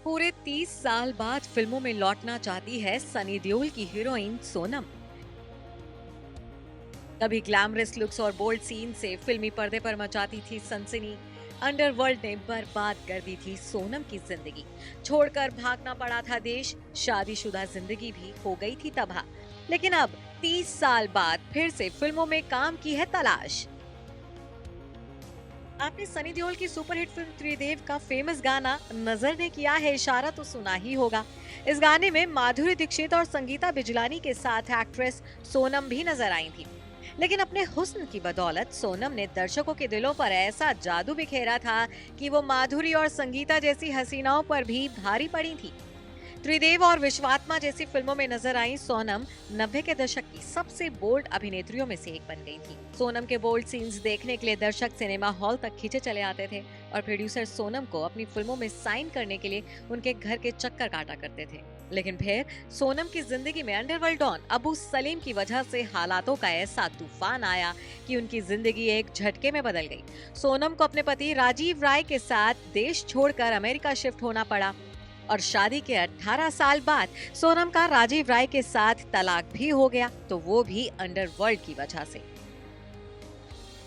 पूरे 30 साल बाद फिल्मों में लौटना चाहती है सनी देओल की हीरोइन सोनम। कभी ग्लैमरस लुक्स और बोल्ड सीन से फिल्मी पर्दे पर मचाती थी सनसनी। अंडरवर्ल्ड ने बर्बाद कर दी थी सोनम की जिंदगी। छोड़कर भागना पड़ा था देश, शादीशुदा जिंदगी भी हो गई थी तबाह। लेकिन अब 30 साल बाद फिर से फिल्मों में काम की है तलाश। आपने सनी देओल की सुपरहिट फिल्म त्रिदेव का फेमस गाना नजर ने किया है इशारा तो सुना ही होगा। इस गाने में माधुरी दीक्षित और संगीता बिजलानी के साथ एक्ट्रेस सोनम भी नजर आई थी। लेकिन अपने हुस्न की बदौलत सोनम ने दर्शकों के दिलों पर ऐसा जादू बिखेरा था कि वो माधुरी और संगीता जैसी हसीनाओं पर भी भारी पड़ी थी। त्रिदेव और विश्वात्मा जैसी फिल्मों में नजर आई सोनम 90 के दशक की सबसे बोल्ड अभिनेत्रियों में से एक बन गई थी। सोनम के बोल्ड सीन्स देखने के लिए दर्शक सिनेमा हॉल तक खींचे चले आते थे और प्रोड्यूसर सोनम को अपनी फिल्मों में साइन करने के लिए उनके घर के चक्कर काटा करते थे। लेकिन फिर सोनम की जिंदगी में अंडरवर्ल्ड डॉन अबू सलीम की वजह से हालातों का ऐसा तूफान आया कि उनकी जिंदगी एक झटके में बदल गई। सोनम को अपने पति राजीव राय के साथ देश छोड़कर अमेरिका शिफ्ट होना पड़ा और शादी के 18 साल बाद सोनम का राजीव राय के साथ तलाक भी हो गया, तो वो भी अंडरवर्ल्ड की वजह से।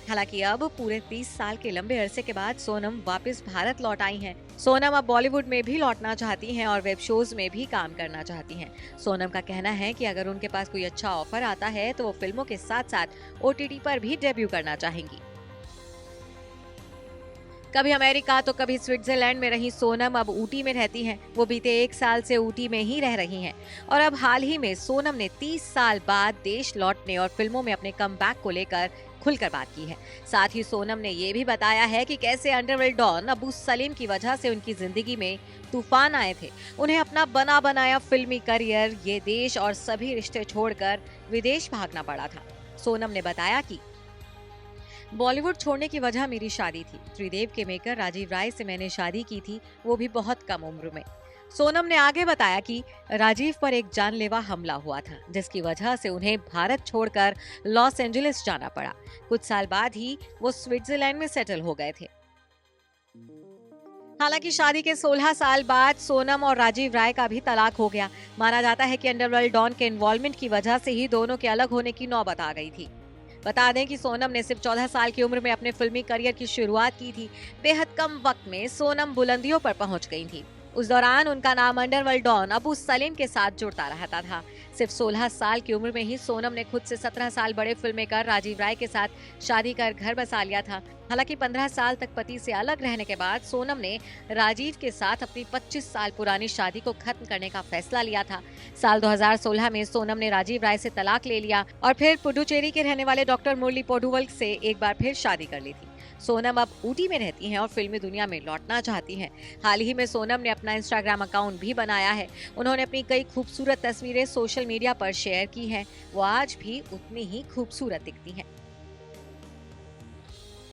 हालांकि अब पूरे 30 साल के लंबे अरसे के बाद सोनम वापस भारत लौट आई हैं। सोनम अब बॉलीवुड में भी लौटना चाहती हैं और वेब शोज में भी काम करना चाहती हैं। सोनम का कहना है कि अगर उनके पास कोई अच्छा ऑफर आता है तो वो फिल्मों के साथ साथ ओटीटी पर भी डेब्यू करना चाहेंगी। कभी अमेरिका तो कभी स्विट्जरलैंड में रही सोनम अब ऊटी में रहती हैं। वो बीते 1 साल से ऊटी में ही रह रही हैं और अब हाल ही में सोनम ने 30 साल बाद देश लौटने और फिल्मों में अपने कमबैक को लेकर खुलकर बात की है। साथ ही सोनम ने ये भी बताया है कि कैसे अंडरवर्ल्ड डॉन अबू सलीम की वजह से उनकी जिंदगी में तूफान आए थे। उन्हें अपना बना बनाया फिल्मी करियर, ये देश और सभी रिश्ते छोड़कर विदेश भागना पड़ा था। सोनम ने बताया कि बॉलीवुड छोड़ने की वजह मेरी शादी थी। त्रिदेव के मेकर राजीव राय से मैंने शादी की थी, वो भी बहुत कम उम्र में। सोनम ने आगे बताया कि राजीव पर एक जानलेवा हमला हुआ था, जिसकी वजह से उन्हें भारत छोड़कर लॉस एंजलिस जाना पड़ा। कुछ साल बाद ही वो स्विट्जरलैंड में सेटल हो गए थे। हालांकि शादी के 16 साल बाद सोनम और राजीव राय का भी तलाक हो गया। माना जाता है कि अंडरवर्ल्ड डॉन के इन्वॉल्वमेंट की वजह से ही दोनों के अलग होने की नौबत आ गई थी। बता दें कि सोनम ने सिर्फ 14 साल की उम्र में अपने फिल्मी करियर की शुरुआत की थी। बेहद कम वक्त में सोनम बुलंदियों पर पहुंच गई थी। उस दौरान उनका नाम अंडरवर्ल्ड डॉन अबू सलीम के साथ जुड़ता रहता था। सिर्फ 16 साल की उम्र में ही सोनम ने खुद से 17 साल बड़े फिल्ममेकर राजीव राय के साथ शादी कर घर बसा लिया था। हालांकि 15 साल तक पति से अलग रहने के बाद सोनम ने राजीव के साथ अपनी 25 साल पुरानी शादी को खत्म करने का फैसला लिया था। साल 2016 में सोनम ने राजीव राय से तलाक ले लिया और फिर पुडुचेरी के रहने वाले डॉक्टर मुरली पोडुवल से एक बार फिर शादी कर ली थी। सोनम अब ऊटी में रहती हैं और फिल्मी दुनिया में लौटना चाहती हैं। हाल ही में सोनम ने अपना इंस्टाग्राम अकाउंट भी बनाया है। उन्होंने अपनी कई खूबसूरत तस्वीरें सोशल मीडिया पर शेयर की हैं। वो आज भी उतनी ही खूबसूरत दिखती हैं।